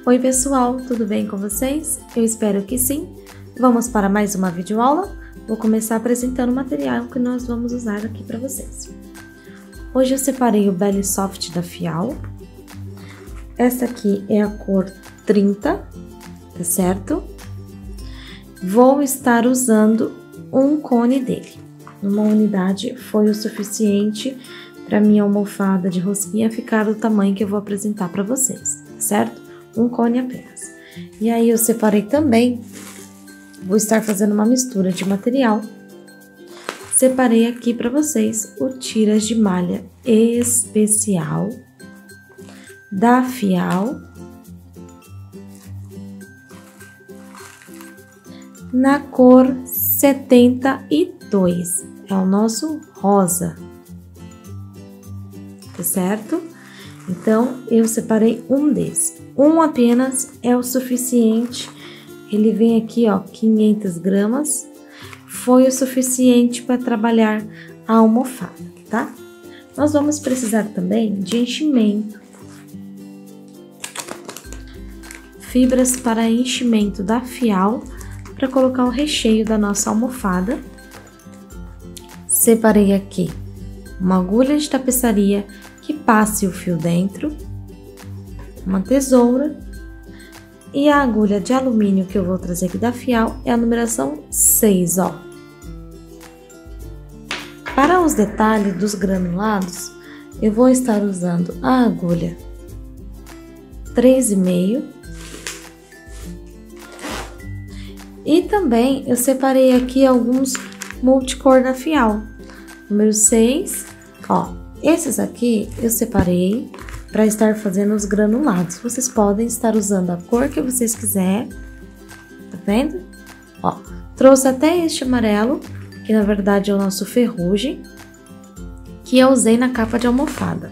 Oi pessoal, tudo bem com vocês? Eu espero que sim. Vamos para mais uma videoaula? Vou começar apresentando o material que nós vamos usar aqui para vocês. Hoje eu separei o Belly Soft da Fial. Essa aqui é a cor 30, tá certo? Vou estar usando um cone dele. Uma unidade foi o suficiente para minha almofada de rosquinha ficar do tamanho que eu vou apresentar para vocês, certo? Um cone apenas. E aí eu separei também, vou estar fazendo uma mistura de material. Separei aqui para vocês o tiras de malha especial da Fial, na cor 72, é o nosso rosa, tá certo? Então, eu separei um desses. Um apenas é o suficiente. Ele vem aqui, ó, 500 gramas. Foi o suficiente para trabalhar a almofada, tá? Nós vamos precisar também de enchimento. Fibras para enchimento da Fial, para colocar o recheio da nossa almofada. Separei aqui uma agulha de tapeçaria que passe o fio dentro, uma tesoura e a agulha de alumínio que eu vou trazer aqui da Fial é a numeração 6, ó. Para os detalhes dos granulados, eu vou estar usando a agulha 3,5 e também eu separei aqui alguns multicor da Fial, número 6, ó. Esses aqui eu separei para estar fazendo os granulados. Vocês podem estar usando a cor que vocês quiserem, tá vendo? Ó, trouxe até este amarelo, que na verdade é o nosso ferrugem, que eu usei na capa de almofada.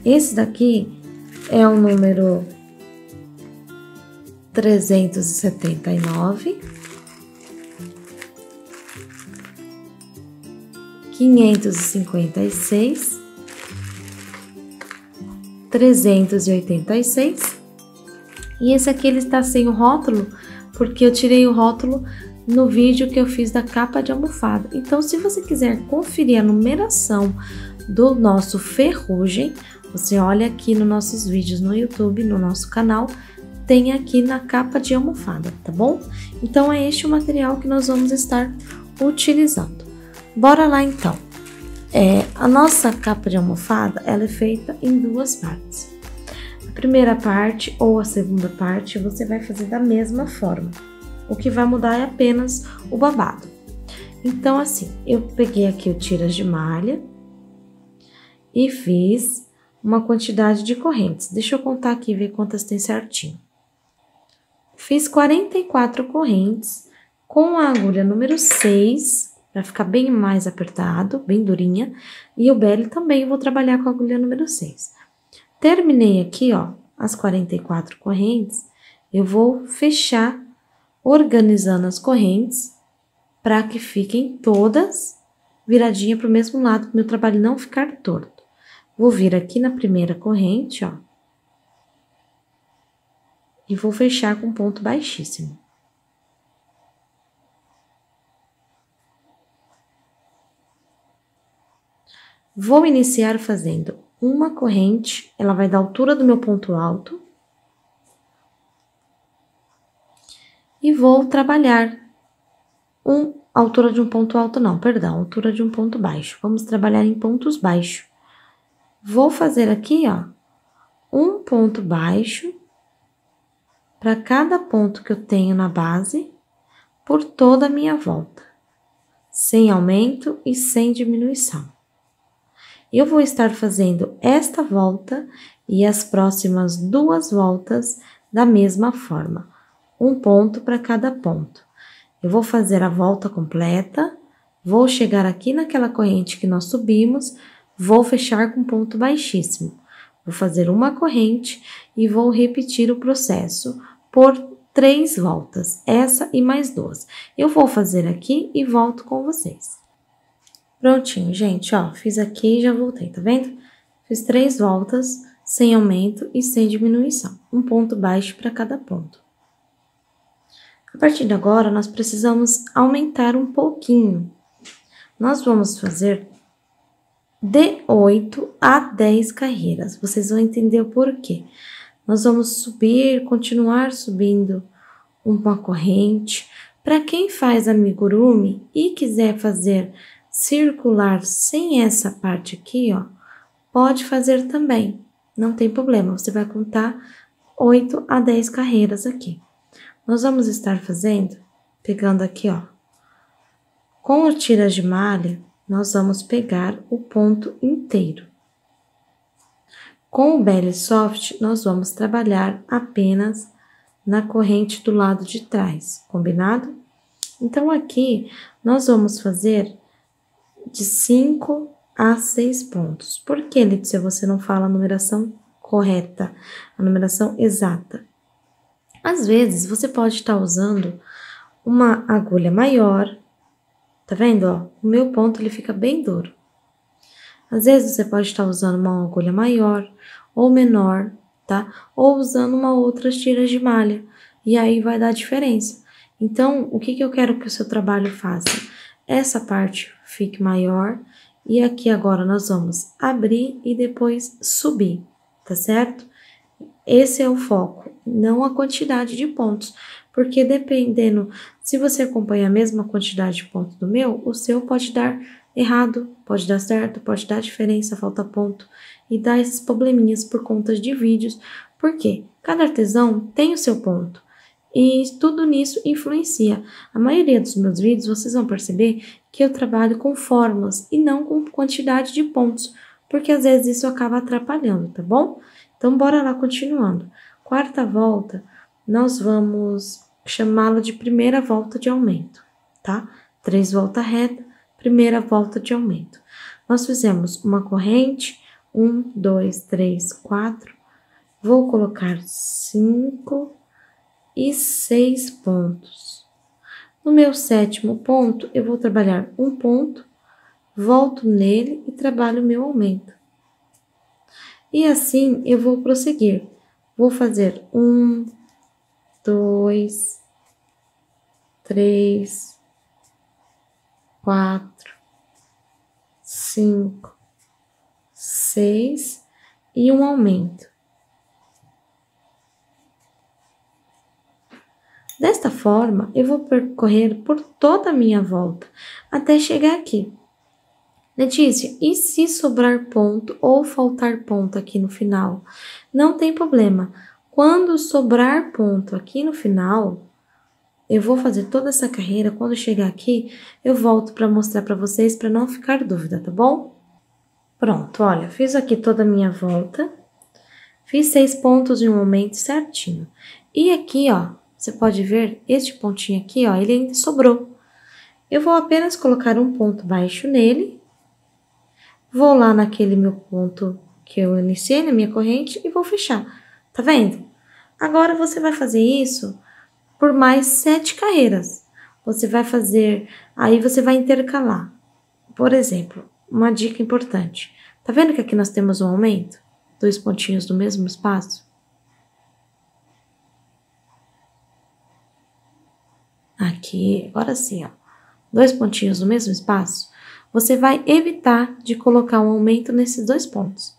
Esse daqui é o número 379, 556, 386, e esse aqui ele está sem o rótulo, porque eu tirei o rótulo no vídeo que eu fiz da capa de almofada. Então, se você quiser conferir a numeração do nosso ferrugem, você olha aqui nos nossos vídeos no YouTube, no nosso canal, tem aqui na capa de almofada, tá bom? Então, é este o material que nós vamos estar utilizando. Bora lá, então. A nossa capa de almofada, ela é feita em duas partes. A primeira parte ou a segunda parte, você vai fazer da mesma forma. O que vai mudar é apenas o babado. Então, assim, eu peguei aqui o tiras de malha e fiz uma quantidade de correntes. Deixa eu contar aqui e ver quantas tem certinho. Fiz 44 correntes com a agulha número 6, para ficar bem mais apertado, bem durinha. E o belly também eu vou trabalhar com a agulha número 6. Terminei aqui, ó, as 44 correntes. Eu vou fechar, organizando as correntes, para que fiquem todas viradinhas para o mesmo lado, para o meu trabalho não ficar torto. Vou vir aqui na primeira corrente, ó. E vou fechar com ponto baixíssimo. Vou iniciar fazendo uma corrente, ela vai dar a altura do meu ponto alto. E vou trabalhar altura de um ponto alto não, perdão, altura de um ponto baixo. Vamos trabalhar em pontos baixos. Vou fazer aqui, ó, um ponto baixo para cada ponto que eu tenho na base por toda a minha volta, sem aumento e sem diminuição. Eu vou estar fazendo esta volta e as próximas duas voltas da mesma forma. Um ponto para cada ponto. Eu vou fazer a volta completa, vou chegar aqui naquela corrente que nós subimos, vou fechar com ponto baixíssimo. Vou fazer uma corrente e vou repetir o processo por 3 voltas, essa e mais 2. Eu vou fazer aqui e volto com vocês. Prontinho, gente, ó, fiz aqui e já voltei, tá vendo? Fiz 3 voltas sem aumento e sem diminuição. Um ponto baixo para cada ponto. A partir de agora, nós precisamos aumentar um pouquinho. Nós vamos fazer de 8 a 10 carreiras. Vocês vão entender o porquê. Nós vamos subir, continuar subindo uma corrente. Para quem faz amigurumi e quiser fazer circular sem essa parte aqui, ó, pode fazer também. Não tem problema, você vai contar 8 a 10 carreiras aqui. Nós vamos estar fazendo, pegando aqui, ó, com o tiras de malha, nós vamos pegar o ponto inteiro. Com o belly soft, nós vamos trabalhar apenas na corrente do lado de trás, combinado? Então, aqui, nós vamos fazer de 5 a 6 pontos. Por que, Letícia, você não fala a numeração correta, a numeração exata? Às vezes, você pode estar usando uma agulha maior, tá vendo, ó? O meu ponto, ele fica bem duro. Às vezes, você pode estar usando uma agulha maior ou menor, tá? Ou usando uma outra tiras de malha, e aí vai dar diferença. Então, o que eu quero que o seu trabalho faça? Essa parte fique maior, e aqui agora nós vamos abrir e depois subir, tá certo? Esse é o foco, não a quantidade de pontos, porque dependendo, se você acompanha a mesma quantidade de pontos do meu, o seu pode dar errado, pode dar certo, pode dar diferença, falta ponto, e dar esses probleminhas por conta de vídeos, porque cada artesão tem o seu ponto, e tudo nisso influencia. A maioria dos meus vídeos, vocês vão perceber que eu trabalho com fórmulas e não com quantidade de pontos, porque às vezes isso acaba atrapalhando, tá bom? Então, bora lá continuando. Quarta volta, nós vamos chamá-la de primeira volta de aumento, tá? 3 voltas reta, primeira volta de aumento. Nós fizemos uma corrente, 1, 2, 3, 4. Vou colocar 5 e 6 pontos. No meu 7º ponto, eu vou trabalhar um ponto, volto nele e trabalho o meu aumento. E assim, eu vou prosseguir. Vou fazer 1, 2, 3, 4, 5, 6 e um aumento. Desta forma, eu vou percorrer por toda a minha volta, até chegar aqui. Letícia, e se sobrar ponto ou faltar ponto aqui no final? Não tem problema. Quando sobrar ponto aqui no final, eu vou fazer toda essa carreira. Quando chegar aqui, eu volto para mostrar para vocês, para não ficar dúvida, tá bom? Pronto, olha, fiz aqui toda a minha volta. Fiz 6 pontos em um aumento certinho. E aqui, ó, você pode ver, este pontinho aqui, ó, ele ainda sobrou. Eu vou apenas colocar um ponto baixo nele. Vou lá naquele meu ponto que eu iniciei na minha corrente e vou fechar. Tá vendo? Agora, você vai fazer isso por mais 7 carreiras. Você vai fazer, aí você vai intercalar. Por exemplo, uma dica importante. Tá vendo que aqui nós temos um aumento? 2 pontinhos do mesmo espaço? Aqui, agora sim, ó. 2 pontinhos no mesmo espaço. Você vai evitar de colocar um aumento nesses 2 pontos.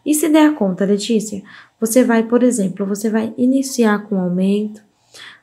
E se der a conta, Letícia, você vai, por exemplo, você vai iniciar com aumento,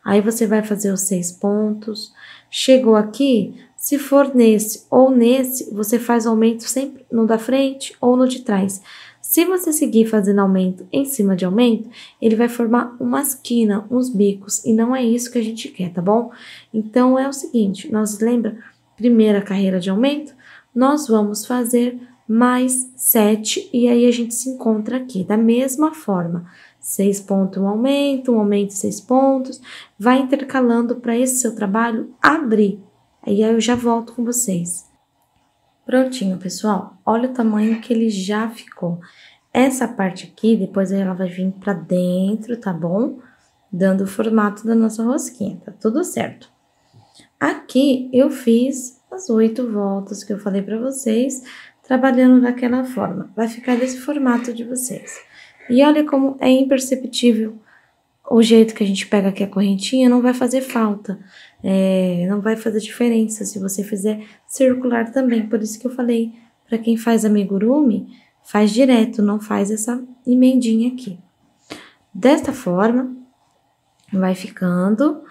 aí você vai fazer os 6 pontos, chegou aqui, se for nesse ou nesse, você faz aumento sempre no da frente ou no de trás. Se você seguir fazendo aumento em cima de aumento, ele vai formar uma esquina, uns bicos, e não é isso que a gente quer, tá bom? Então, é o seguinte, nós lembra, primeira carreira de aumento, nós vamos fazer mais 7 e aí a gente se encontra aqui da mesma forma. 6 pontos, um aumento, 6 pontos, vai intercalando para esse seu trabalho abrir. Aí eu já volto com vocês. Prontinho, pessoal, olha o tamanho que ele já ficou. Essa parte aqui, depois ela vai vir para dentro, tá bom? Dando o formato da nossa rosquinha, tá tudo certo. Aqui eu fiz as 8 voltas que eu falei para vocês, trabalhando daquela forma. Vai ficar desse formato de vocês. E olha como é imperceptível. O jeito que a gente pega aqui a correntinha não vai fazer falta, não vai fazer diferença se você fizer circular também. Por isso que eu falei, para quem faz amigurumi, faz direto, não faz essa emendinha aqui. Desta forma, vai ficando.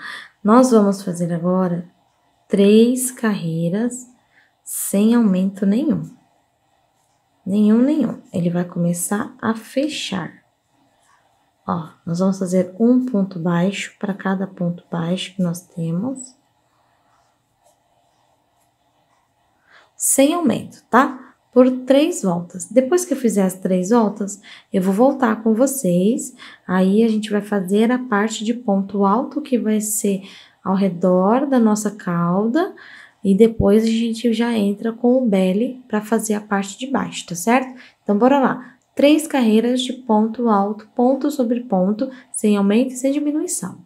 Nós vamos fazer agora 3 carreiras sem aumento nenhum. Nenhum. Ele vai começar a fechar. Ó, nós vamos fazer um ponto baixo para cada ponto baixo que nós temos. Sem aumento, tá? Por 3 voltas. Depois que eu fizer as 3 voltas, eu vou voltar com vocês. Aí, a gente vai fazer a parte de ponto alto, que vai ser ao redor da nossa cauda. E depois, a gente já entra com o belly para fazer a parte de baixo, tá certo? Então, bora lá. 3 carreiras de ponto alto, ponto sobre ponto, sem aumento e sem diminuição.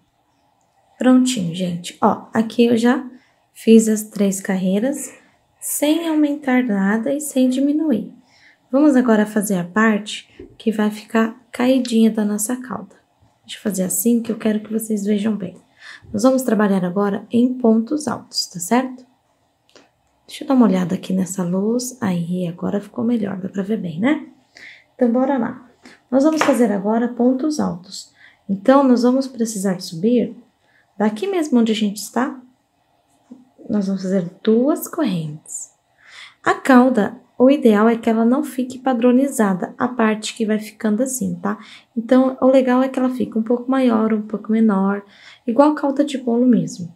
Prontinho, gente. Ó, aqui eu já fiz as 3 carreiras, sem aumentar nada e sem diminuir. Vamos agora fazer a parte que vai ficar caidinha da nossa cauda. Deixa eu fazer assim que eu quero que vocês vejam bem. Nós vamos trabalhar agora em pontos altos, tá certo? Deixa eu dar uma olhada aqui nessa luz. Aí, agora ficou melhor, dá pra ver bem, né? Então, bora lá. Nós vamos fazer agora pontos altos. Então, nós vamos precisar subir daqui mesmo onde a gente está. Nós vamos fazer 2 correntes. A cauda, o ideal é que ela não fique padronizada, a parte que vai ficando assim, tá? Então, o legal é que ela fique um pouco maior, um pouco menor, igual cauda de bolo mesmo.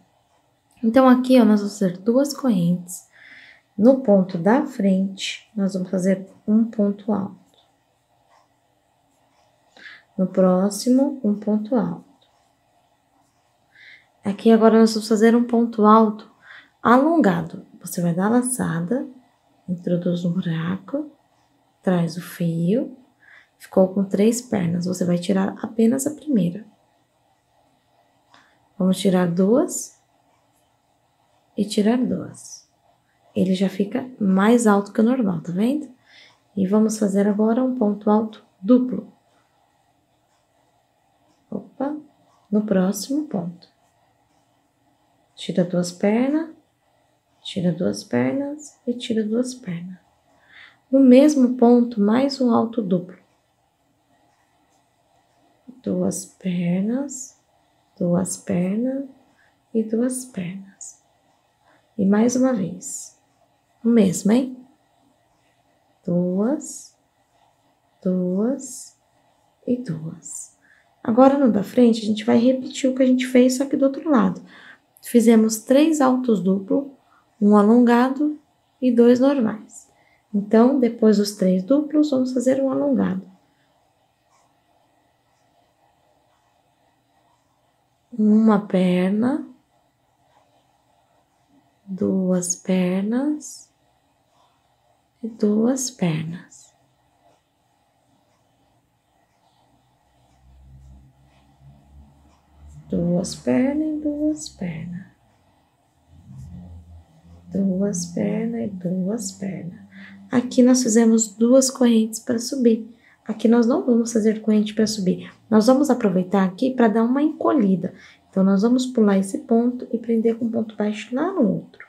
Então, aqui, ó, nós vamos fazer 2 correntes. No ponto da frente, nós vamos fazer um ponto alto. No próximo, um ponto alto. Aqui agora nós vamos fazer um ponto alto alongado. Você vai dar a laçada, introduz no buraco, traz o fio, ficou com 3 pernas. Você vai tirar apenas a primeira. Vamos tirar 2 e tirar 2. Ele já fica mais alto que o normal, tá vendo? E vamos fazer agora um ponto alto duplo. Opa, no próximo ponto. Tira 2 pernas, tira 2 pernas e tira 2 pernas. No mesmo ponto, mais um alto duplo. 2 pernas, 2 pernas e 2 pernas. E mais uma vez. O mesmo, hein? 2, 2 e 2. Agora, no da frente, a gente vai repetir o que a gente fez, só que do outro lado. Fizemos 3 altos duplos, um alongado e 2 normais. Então, depois dos 3 duplos, vamos fazer um alongado. Uma perna, 2 pernas e 2 pernas. Duas pernas e 2 pernas. 2 pernas e 2 pernas. Aqui nós fizemos 2 correntes para subir. Aqui nós não vamos fazer corrente para subir. Nós vamos aproveitar aqui para dar uma encolhida. Então, nós vamos pular esse ponto e prender com ponto baixo lá no outro.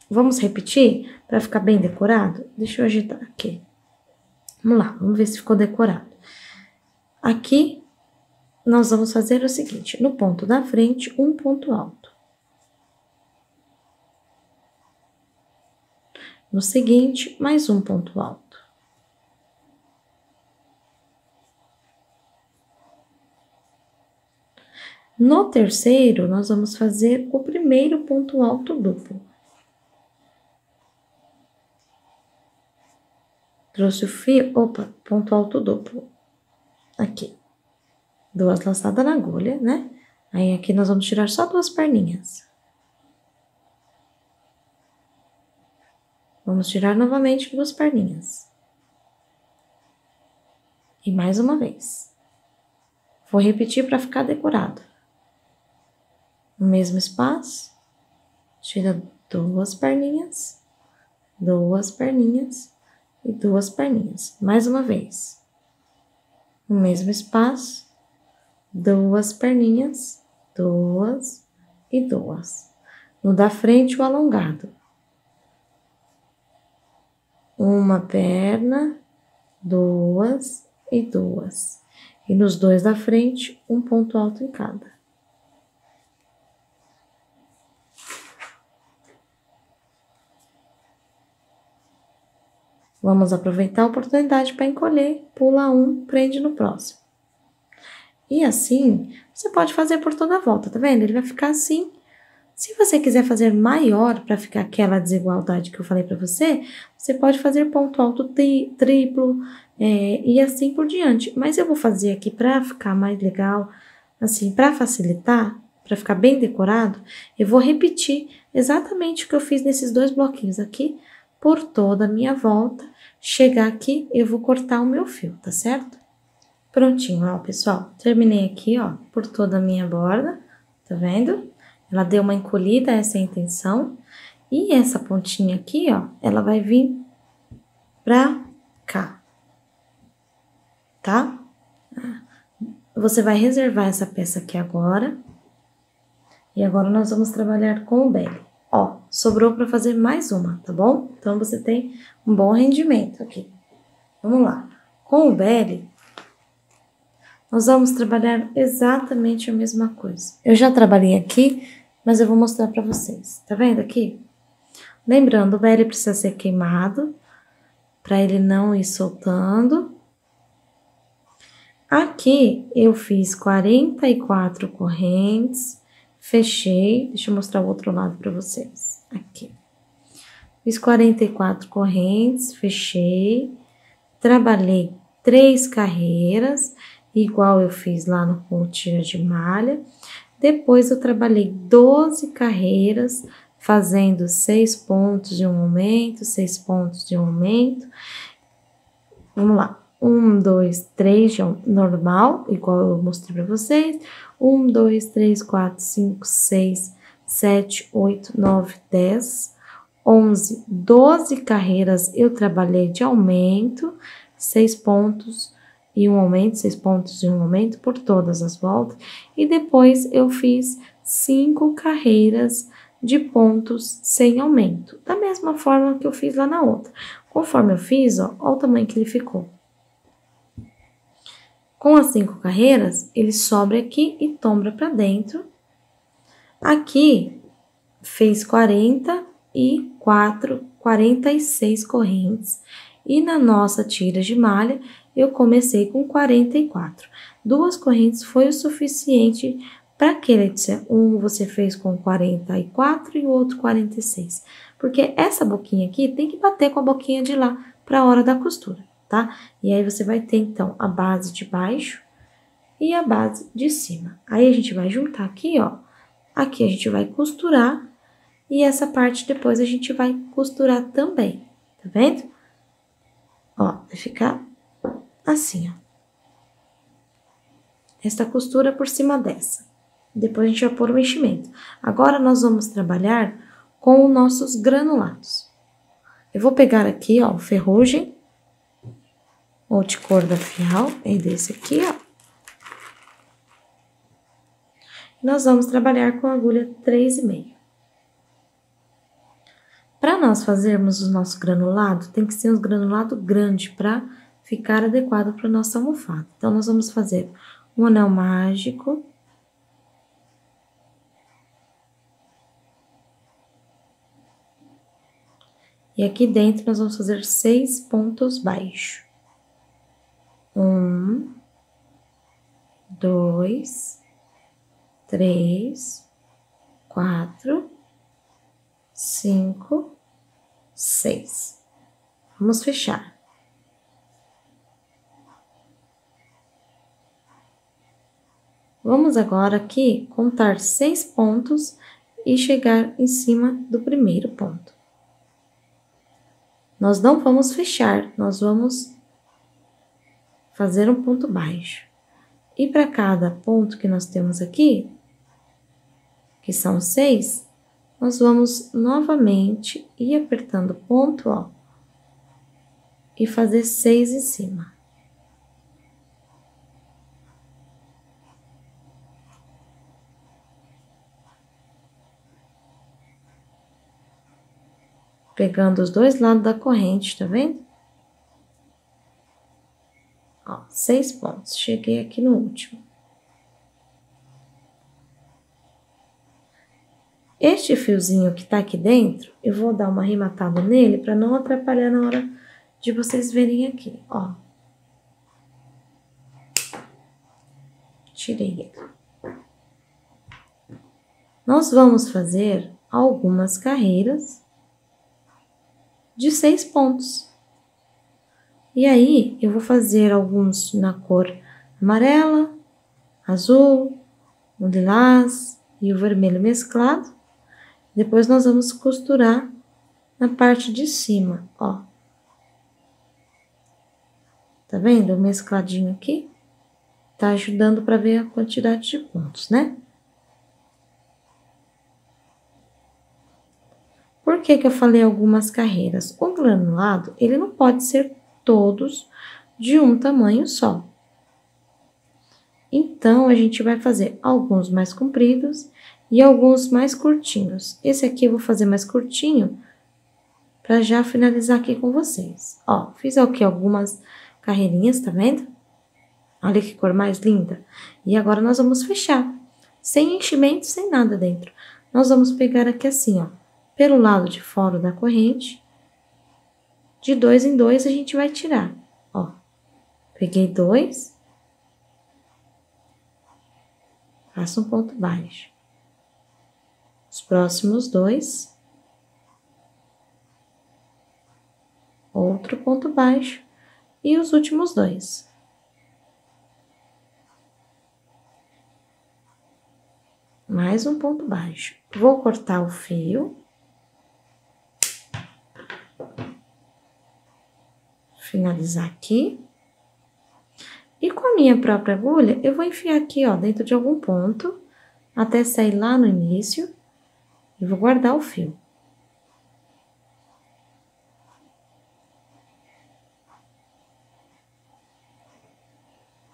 Vamos repetir para ficar bem decorado? Deixa eu agitar aqui. Vamos lá, vamos ver se ficou decorado. Aqui, nós vamos fazer o seguinte, no ponto da frente, um ponto alto. No seguinte, mais um ponto alto. No terceiro, nós vamos fazer o primeiro ponto alto duplo. Trouxe o fio, opa, ponto alto duplo. Aqui. 2 laçadas na agulha, né? Aí, aqui nós vamos tirar só 2 perninhas. Vamos tirar novamente 2 perninhas. E mais uma vez. Vou repetir para ficar decorado. No mesmo espaço, tira 2 perninhas, 2 perninhas e 2 perninhas. Mais uma vez. no mesmo espaço, 2 perninhas, 2 e 2. No da frente, o alongado. Uma perna, 2 e 2. E nos 2 da frente, um ponto alto em cada. Vamos aproveitar a oportunidade para encolher, pula um, prende no próximo. E assim, você pode fazer por toda a volta, tá vendo? Ele vai ficar assim. Se você quiser fazer maior, para ficar aquela desigualdade que eu falei para você, você pode fazer ponto alto triplo, e assim por diante. Mas eu vou fazer aqui para ficar mais legal, assim, para facilitar, para ficar bem decorado, eu vou repetir exatamente o que eu fiz nesses 2 bloquinhos aqui, por toda a minha volta. Chegar aqui, eu vou cortar o meu fio, tá certo? Prontinho, ó, pessoal. Terminei aqui, ó, por toda a minha borda, tá vendo? Ela deu uma encolhida, essa é a intenção. E essa pontinha aqui, ó, ela vai vir pra cá, tá? Você vai reservar essa peça aqui agora. E agora nós vamos trabalhar com o belly. Ó, sobrou pra fazer mais uma, tá bom? Então, você tem um bom rendimento aqui. Vamos lá. Com o belly, nós vamos trabalhar exatamente a mesma coisa. Eu já trabalhei aqui, mas eu vou mostrar pra vocês. Tá vendo aqui? Lembrando, o belly precisa ser queimado, pra ele não ir soltando. Aqui, eu fiz 44 correntes, fechei. Deixa eu mostrar o outro lado pra vocês. Aqui. Fiz 44 correntes, fechei. Trabalhei 3 carreiras, igual eu fiz lá no pontilha de malha. Depois, eu trabalhei 12 carreiras, fazendo 6 pontos de um aumento, 6 pontos de um aumento. Vamos lá. 1, 2, 3 de normal, igual eu mostrei pra vocês. 1, 2, 3, 4, 5, 6, 7, 8, 9, 10, 11, 12 carreiras eu trabalhei de aumento, 6 pontos e um aumento, 6 pontos e um aumento por todas as voltas. E depois eu fiz 5 carreiras de pontos sem aumento, da mesma forma que eu fiz lá na outra. Conforme eu fiz, ó, o tamanho que ele ficou. Com as 5 carreiras, ele sobe aqui e tomba pra dentro. Aqui, fez 46 correntes. E na nossa tira de malha, eu comecei com 44. 2 correntes foi o suficiente para aquele. Um você fez com 44 e o outro 46. Porque essa boquinha aqui tem que bater com a boquinha de lá para a hora da costura, tá? E aí, você vai ter, então, a base de baixo e a base de cima. Aí, a gente vai juntar aqui, ó. Aqui a gente vai costurar e essa parte depois a gente vai costurar também, tá vendo? Ó, vai ficar assim, ó. Esta costura por cima dessa. Depois a gente vai pôr o enchimento. Agora, nós vamos trabalhar com os nossos granulados. Eu vou pegar aqui, ó, o ferrugem, ou de cor da Fial, é desse aqui, ó. Nós vamos trabalhar com a agulha 3,5. Para nós fazermos o nosso granulado, tem que ser um granulado grande para ficar adequado para nossa almofada. Então, nós vamos fazer um anel mágico. E aqui dentro, nós vamos fazer 6 pontos baixos. 1, 2, 3, 4, 5, 6. Vamos fechar. Vamos agora aqui contar 6 pontos e chegar em cima do primeiro ponto. Nós não vamos fechar, nós vamos fazer um ponto baixo. E para cada ponto que nós temos aqui, que são 6, nós vamos novamente ir apertando o ponto, ó, e fazer 6 em cima. Pegando os dois lados da corrente, tá vendo? Ó, 6 pontos. Cheguei aqui no último. Este fiozinho que tá aqui dentro, eu vou dar uma arrematada nele pra não atrapalhar na hora de vocês verem aqui, ó. Tirei ele. Nós vamos fazer algumas carreiras de 6 pontos. E aí, eu vou fazer alguns na cor amarela, azul, o lilás e o vermelho mesclado. Depois, nós vamos costurar na parte de cima, ó. Tá vendo o mescladinho aqui? Tá ajudando para ver a quantidade de pontos, né? Por que que eu falei algumas carreiras? O granulado, ele não pode ser todos de um tamanho só. Então, a gente vai fazer alguns mais compridos e alguns mais curtinhos. Esse aqui eu vou fazer mais curtinho para já finalizar aqui com vocês. Ó, fiz aqui algumas carreirinhas, tá vendo? Olha que cor mais linda. E agora nós vamos fechar, sem enchimento, sem nada dentro. Nós vamos pegar aqui assim, ó, pelo lado de fora da corrente, de 2 em 2 a gente vai tirar, ó. Peguei 2, faço um ponto baixo. Os próximos 2, outro ponto baixo, e os últimos 2. Mais um ponto baixo. Vou cortar o fio. Finalizar aqui. E com a minha própria agulha, eu vou enfiar aqui, ó, dentro de algum ponto, até sair lá no início, e vou guardar o fio.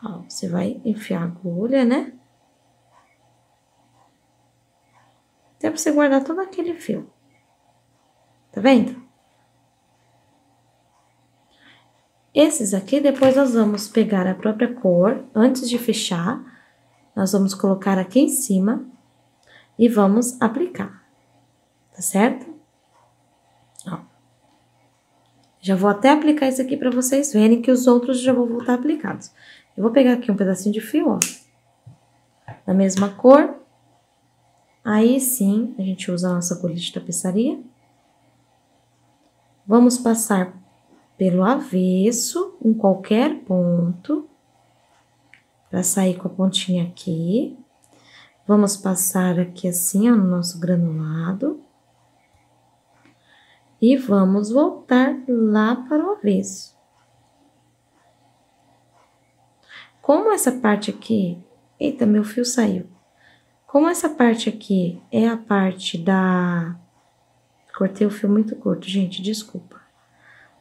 Ó, você vai enfiar a agulha, né? Até pra você guardar todo aquele fio. Tá vendo? Esses aqui, depois nós vamos pegar a própria cor, antes de fechar, nós vamos colocar aqui em cima e vamos aplicar, tá certo? Ó. Já vou até aplicar esse aqui pra vocês verem que os outros já vão voltar aplicados. Eu vou pegar aqui um pedacinho de fio, ó, da mesma cor. Aí sim, a gente usa a nossa agulha de tapeçaria. Vamos passar pelo avesso, em qualquer ponto, para sair com a pontinha aqui. Vamos passar aqui assim, ó, no nosso granulado. E vamos voltar lá para o avesso. Como essa parte aqui... Eita, meu fio saiu. Como essa parte aqui é a parte da... Cortei o fio muito curto, gente, desculpa.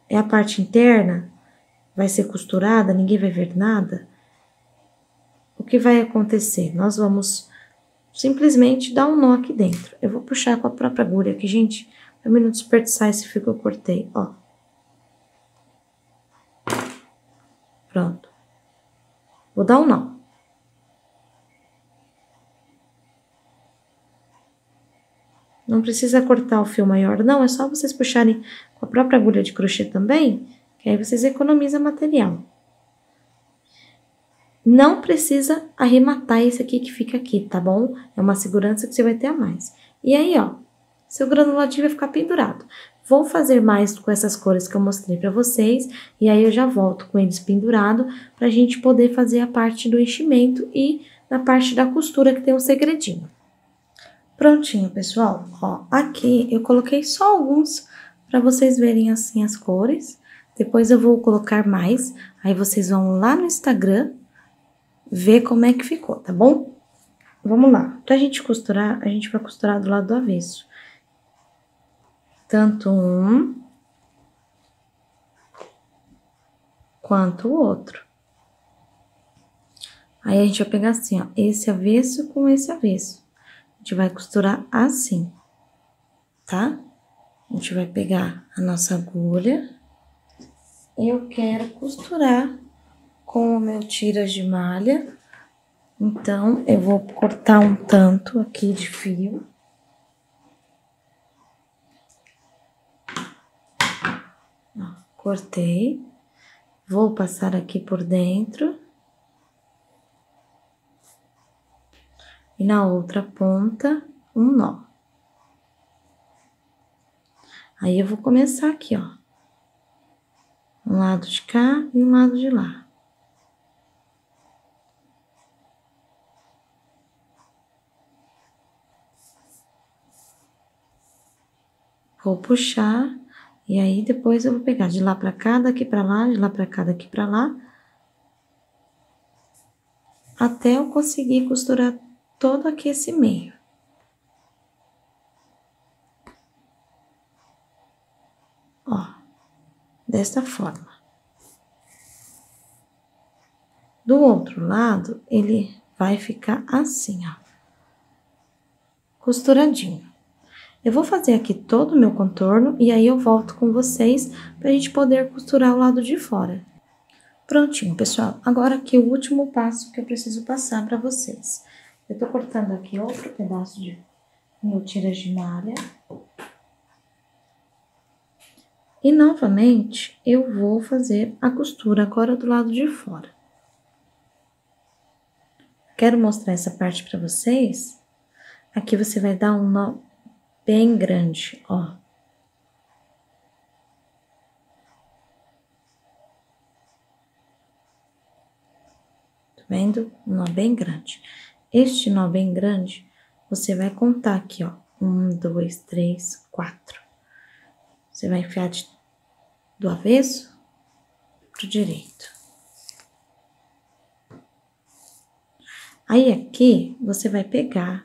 É a parte interna, vai ser costurada, ninguém vai ver nada. O que vai acontecer? Nós vamos simplesmente dar um nó aqui dentro. Eu vou puxar com a própria agulha aqui, gente, pra mim não desperdiçar esse fio que eu cortei, ó. Pronto. Vou dar um nó. Não precisa cortar o fio maior, não, é só vocês puxarem com a própria agulha de crochê também, que aí vocês economizam material. Não precisa arrematar esse aqui que fica aqui, tá bom? É uma segurança que você vai ter a mais. E aí, ó, seu granuladinho vai ficar pendurado. Vou fazer mais com essas cores que eu mostrei pra vocês, e aí eu já volto com eles pendurado, pra gente poder fazer a parte do enchimento e na parte da costura que tem um segredinho. Prontinho, pessoal, ó, aqui eu coloquei só alguns para vocês verem assim as cores. Depois eu vou colocar mais, aí vocês vão lá no Instagram ver como é que ficou, tá bom? Vamos lá, pra gente costurar, a gente vai costurar do lado do avesso. Tanto um quanto o outro. Aí a gente vai pegar assim, ó, esse avesso com esse avesso. A gente vai costurar assim, tá? A gente vai pegar a nossa agulha. Eu quero costurar com o meu tiras de malha. Então, eu vou cortar um tanto aqui de fio. Ó, cortei. Vou passar aqui por dentro. E na outra ponta, um nó. Aí, eu vou começar aqui, ó. Um lado de cá e um lado de lá. Vou puxar, e aí depois eu vou pegar de lá pra cá, daqui pra lá, de lá pra cá, daqui pra lá. Até eu conseguir costurar todo aqui esse meio. Ó, desta forma. Do outro lado, ele vai ficar assim, ó. Costuradinho. Eu vou fazer aqui todo o meu contorno e aí eu volto com vocês pra gente poder costurar o lado de fora. Prontinho, pessoal. Agora aqui o último passo que eu preciso passar pra vocês. Eu tô cortando aqui outro pedaço de meu tiras de malha. E novamente, eu vou fazer a costura agora do lado de fora. Quero mostrar essa parte pra vocês. Aqui você vai dar um nó bem grande, ó. Tá vendo? Um nó bem grande. Este nó bem grande, você vai contar aqui, ó. 1, 2, 3, 4. Você vai enfiar do avesso pro direito. Aí, aqui, você vai pegar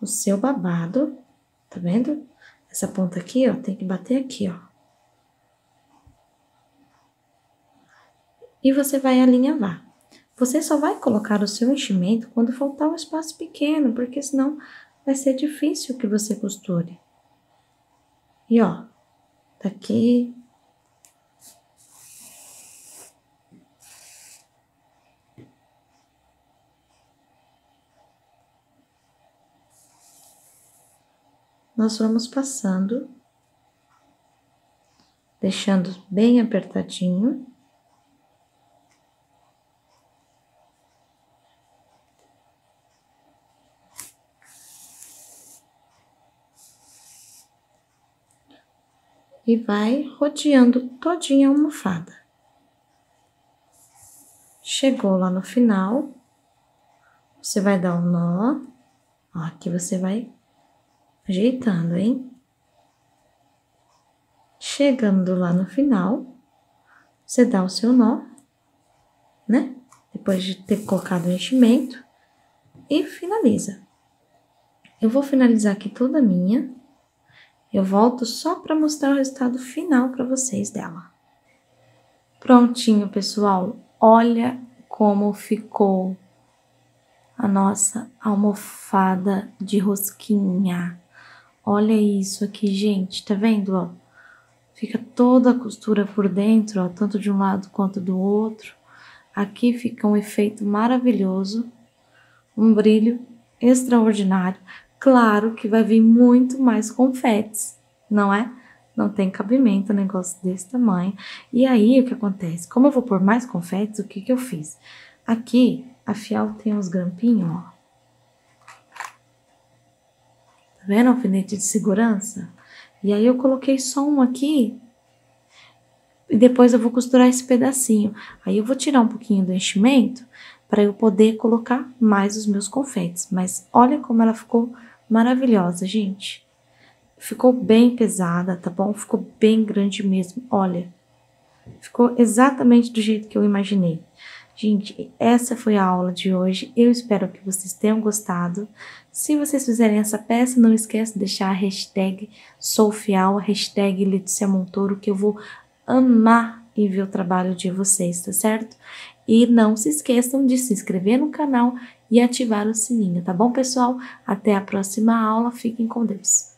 o seu babado, tá vendo? Essa ponta aqui, ó, tem que bater aqui, ó. E você vai alinhavar. Você só vai colocar o seu enchimento quando faltar um espaço pequeno, porque senão vai ser difícil que você costure. E, ó, daqui... Nós vamos passando, deixando bem apertadinho. E vai rodeando todinha a almofada. Chegou lá no final, você vai dar um nó, ó, aqui você vai ajeitando, hein? Chegando lá no final, você dá o seu nó, né? Depois de ter colocado o enchimento e finaliza. Eu vou finalizar aqui toda a minha. Eu volto só para mostrar o resultado final para vocês dela. Prontinho, pessoal. Olha como ficou a nossa almofada de rosquinha. Olha isso aqui, gente. Tá vendo, ó? Fica toda a costura por dentro, ó, tanto de um lado quanto do outro. Aqui fica um efeito maravilhoso, um brilho extraordinário. Claro que vai vir muito mais confetes, não é? Não tem cabimento um negócio desse tamanho. E aí, o que acontece? Como eu vou pôr mais confetes, o que que eu fiz? Aqui, a Fiel tem uns grampinhos, ó. Tá vendo? Alfinete de segurança. E aí, eu coloquei só um aqui. E depois eu vou costurar esse pedacinho. Aí, eu vou tirar um pouquinho do enchimento para eu poder colocar mais os meus confetes. Mas olha como ela ficou maravilhosa, gente. Ficou bem pesada, tá bom? Ficou bem grande mesmo, olha. Ficou exatamente do jeito que eu imaginei. Gente, essa foi a aula de hoje. Eu espero que vocês tenham gostado. Se vocês fizerem essa peça, não esqueça de deixar a hashtag SouFial, a hashtag Letícia Montoro, que eu vou amar e ver o trabalho de vocês, tá certo? E não se esqueçam de se inscrever no canal e ativar o sininho, tá bom, pessoal? Até a próxima aula. Fiquem com Deus.